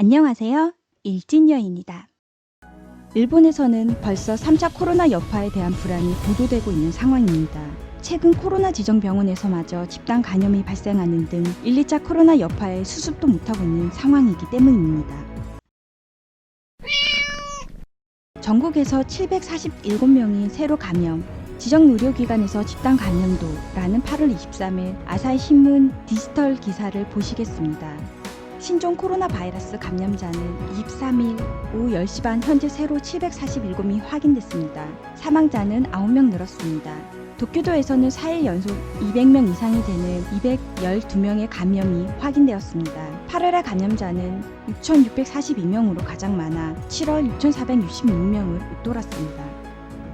안녕하세요. 일진여입니다. 일본에서는 벌써 3차 코로나 여파에 대한 불안이 고조되고 있는 상황입니다. 최근 코로나 지정병원에서마저 집단 감염이 발생하는 등 1, 2차 코로나 여파에 수습도 못하고 있는 상황이기 때문입니다. 전국에서 747명이 새로 감염, 지정 의료기관에서 집단 감염도라는 8월 23일 아사히 신문 디지털 기사를 보시겠습니다. 신종 코로나 바이러스 감염자는 23일 오후 10시 반 현재 새로 747명이 확인됐습니다. 사망자는 9명 늘었습니다. 도쿄도에서는 4일 연속 200명 이상이 되는 212명의 감염이 확인되었습니다. 8월의 감염자는 6,642명으로 가장 많아 7월 6,466명을 웃돌았습니다.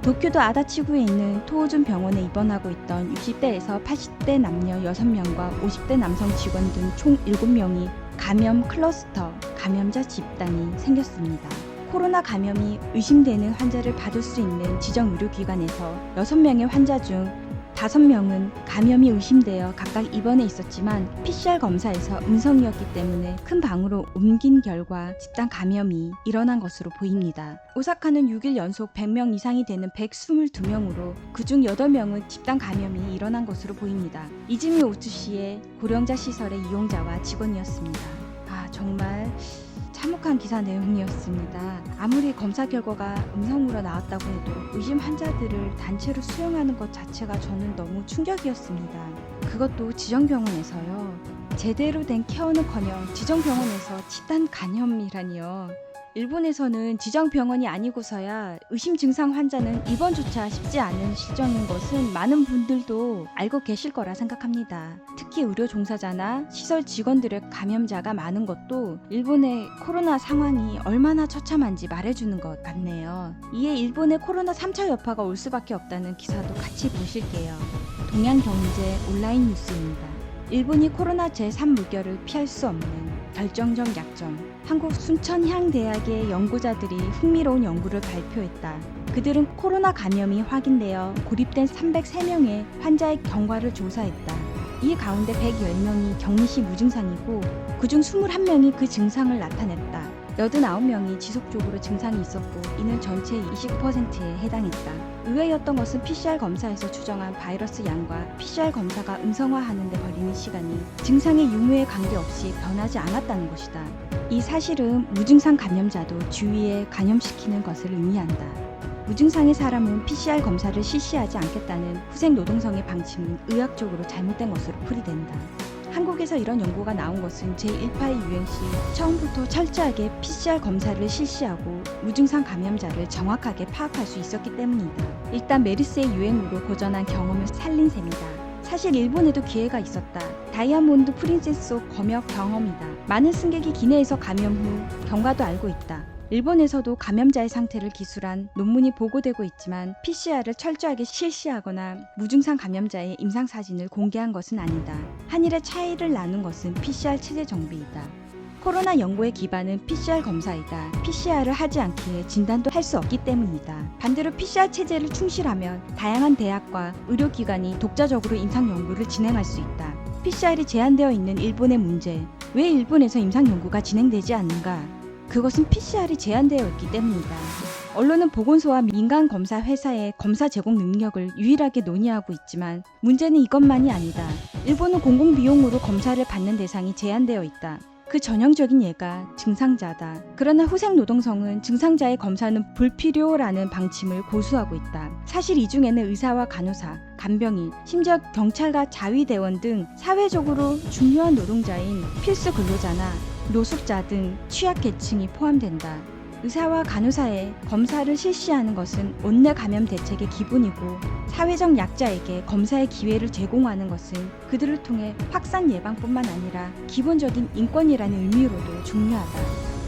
도쿄도 아다치구에 있는 토호준 병원에 입원하고 있던 60대에서 80대 남녀 6명과 50대 남성 직원 등 총 7명이 감염 클러스터, 감염자 집단이 생겼습니다. 코로나 감염이 의심되는 환자를 받을 수 있는 지정 의료기관에서 6명의 환자 중 5명은 감염이 의심되어 각각 입원해 있었지만 PCR 검사에서 음성이었기 때문에 큰 방으로 옮긴 결과 집단 감염이 일어난 것으로 보입니다. 오사카는 6일 연속 100명 이상이 되는 122명으로 그중 8명은 집단 감염이 일어난 것으로 보입니다. 이즈미 오츠시의 고령자 시설의 이용자와 직원이었습니다. 정말 참혹한 기사 내용이었습니다. 아무리 검사 결과가 음성으로 나왔다고 해도 의심 환자들을 단체로 수용하는 것 자체가 저는 너무 충격이었습니다. 그것도 지정병원에서요. 제대로 된 케어는커녕 지정병원에서 집단 감염이라니요. 일본에서는 지정병원이 아니고서야 의심 증상 환자는 입원조차 쉽지 않은 실정인 것은 많은 분들도 알고 계실 거라 생각합니다. 특히 의료 종사자나 시설 직원들의 감염자가 많은 것도 일본의 코로나 상황이 얼마나 처참한지 말해주는 것 같네요. 이에 일본의 코로나 3차 여파가 올 수밖에 없다는 기사도 같이 보실게요. 동양경제 온라인 뉴스입니다. 일본이 코로나 제3물결을 피할 수 없는 결정적 약점. 한국 순천향대학의 연구자들이 흥미로운 연구를 발표했다. 그들은 코로나 감염이 확인되어 고립된 303명의 환자의 경과를 조사했다. 이 가운데 110명이 격리시 무증상이고 그중 21명이 그 증상을 나타냈다. 89명이 지속적으로 증상이 있었고 이는 전체의 29%에 해당했다. 의외였던 것은 PCR 검사에서 추정한 바이러스 양과 PCR 검사가 음성화하는 데 걸리는 시간이 증상의 유무에 관계없이 변하지 않았다는 것이다. 이 사실은 무증상 감염자도 주위에 감염시키는 것을 의미한다. 무증상의 사람은 PCR 검사를 실시하지 않겠다는 후생 노동성의 방침은 의학적으로 잘못된 것으로 풀이된다. 한국에서 이런 연구가 나온 것은 제1파의 유행 시 처음부터 철저하게 PCR 검사를 실시하고 무증상 감염자를 정확하게 파악할 수 있었기 때문이다. 일단 메르스의 유행으로 고전한 경험을 살린 셈이다. 사실 일본에도 기회가 있었다. 다이아몬드 프린세스 속 검역 경험이다. 많은 승객이 기내에서 감염 후 경과도 알고 있다. 일본에서도 감염자의 상태를 기술한 논문이 보고되고 있지만 PCR을 철저하게 실시하거나 무증상 감염자의 임상사진을 공개한 것은 아니다. 한일의 차이를 나눈 것은 PCR 체제 정비이다. 코로나 연구의 기반은 PCR 검사이다. PCR을 하지 않기에 진단도 할 수 없기 때문이다. 반대로 PCR 체제를 충실하면 다양한 대학과 의료기관이 독자적으로 임상 연구를 진행할 수 있다. PCR이 제한되어 있는 일본의 문제, 왜 일본에서 임상 연구가 진행되지 않는가? 그것은 PCR이 제한되어 있기 때문이다. 언론은 보건소와 민간 검사 회사의 검사 제공 능력을 유일하게 논의하고 있지만 문제는 이것만이 아니다. 일본은 공공비용으로 검사를 받는 대상이 제한되어 있다. 그 전형적인 예가 증상자다. 그러나 후생노동성은 증상자의 검사는 불필요라는 방침을 고수하고 있다. 사실 이 중에는 의사와 간호사, 간병인, 심지어 경찰과 자위대원 등 사회적으로 중요한 노동자인 필수 근로자나 노숙자 등 취약계층이 포함된다. 의사와 간호사의 검사를 실시하는 것은 온내 감염 대책의 기본이고 사회적 약자에게 검사의 기회를 제공하는 것은 그들을 통해 확산 예방뿐만 아니라 기본적인 인권이라는 의미로도 중요하다.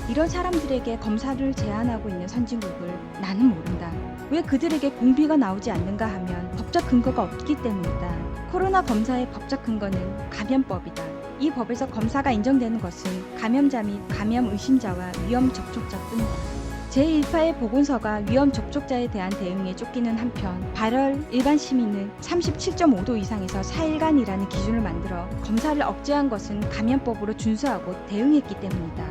이런 사람들에게 검사를 제한하고 있는 선진국을 나는 모른다. 왜 그들에게 공비가 나오지 않는가 하면 법적 근거가 없기 때문이다. 코로나 검사의 법적 근거는 감염법이다. 이 법에서 검사가 인정되는 것은 감염자 및 감염 의심자와 위험 접촉자뿐이다. 제1파의 보건소가 위험 접촉자에 대한 대응에 쫓기는 한편 발열 일반 시민은 37.5도 이상에서 4일간이라는 기준을 만들어 검사를 억제한 것은 감염법으로 준수하고 대응했기 때문이다.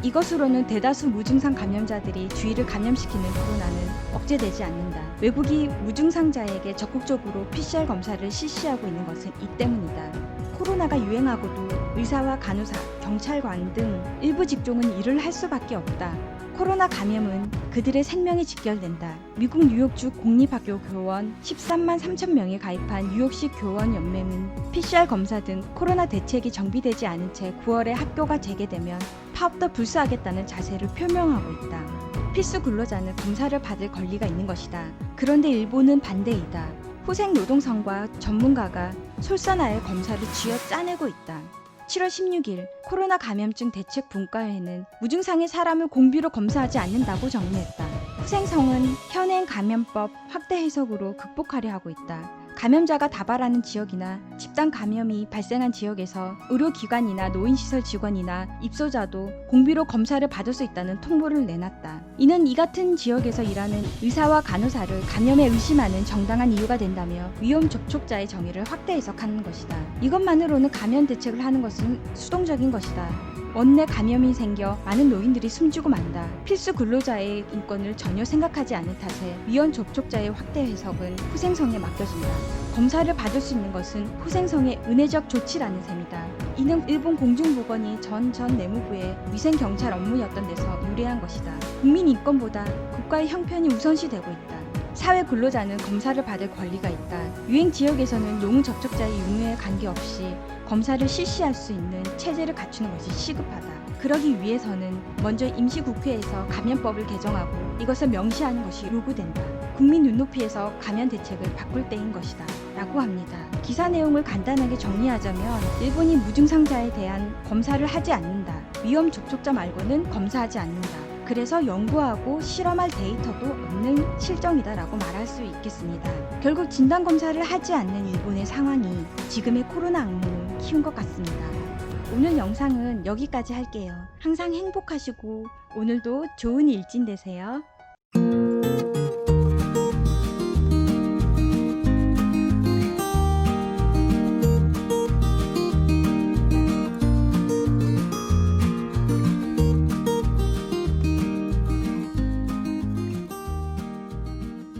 이것으로는 대다수 무증상 감염자들이 주위를 감염시키는 코로나는 억제되지 않는다. 외국이 무증상자에게 적극적으로 PCR 검사를 실시하고 있는 것은 이 때문이다. 코로나가 유행하고도 의사와 간호사, 경찰관 등 일부 직종은 일을 할 수밖에 없다. 코로나 감염은 그들의 생명에 직결된다. 미국 뉴욕주 공립학교 교원 13만 3천 명이 가입한 뉴욕시 교원연맹은 PCR 검사 등 코로나 대책이 정비되지 않은 채 9월에 학교가 재개되면 파업도 불사하겠다는 자세를 표명하고 있다. 필수 근로자는 검사를 받을 권리가 있는 것이다. 그런데 일본은 반대이다. 후생노동성과 전문가가 솔선하여 검사를 쥐어 짜내고 있다. 7월 16일 코로나 감염증 대책 분과회는 무증상의 사람을 공비로 검사하지 않는다고 정리했다. 후생성은 현행 감염법 확대 해석으로 극복하려 하고 있다. 감염자가 다발하는 지역이나 집단 감염이 발생한 지역에서 의료기관이나 노인시설 직원이나 입소자도 공비로 검사를 받을 수 있다는 통보를 내놨다. 이는 이 같은 지역에서 일하는 의사와 간호사를 감염에 의심하는 정당한 이유가 된다며 위험 접촉자의 정의를 확대 해석하는 것이다. 이것만으로는 감염 대책을 하는 것은 수동적인 것이다. 원내 감염이 생겨 많은 노인들이 숨지고 만다. 필수 근로자의 인권을 전혀 생각하지 않은 탓에 위험 접촉자의 확대 해석은 후생성에 맡겨진다. 검사를 받을 수 있는 것은 후생성의 은혜적 조치라는 셈이다. 이는 일본 공중보건이 전 내무부의 위생경찰 업무였던 데서 유래한 것이다. 국민 인권보다 국가의 형편이 우선시되고 있다. 사회 근로자는 검사를 받을 권리가 있다. 유행 지역에서는 용후 접촉자의 유무에 관계없이 검사를 실시할 수 있는 체제를 갖추는 것이 시급하다. 그러기 위해서는 먼저 임시국회에서 감염법을 개정하고 이것을 명시하는 것이 요구된다. 국민 눈높이에서 감염 대책을 바꿀 때인 것이다. 라고 합니다. 기사 내용을 간단하게 정리하자면 일본이 무증상자에 대한 검사를 하지 않는다. 위험 접촉자 말고는 검사하지 않는다. 그래서 연구하고 실험할 데이터도 없는 실정이다라고 말할 수 있겠습니다. 결국 진단검사를 하지 않는 일본의 상황이 지금의 코로나 악몽을 키운 것 같습니다. 오늘 영상은 여기까지 할게요. 항상 행복하시고 오늘도 좋은 일진 되세요.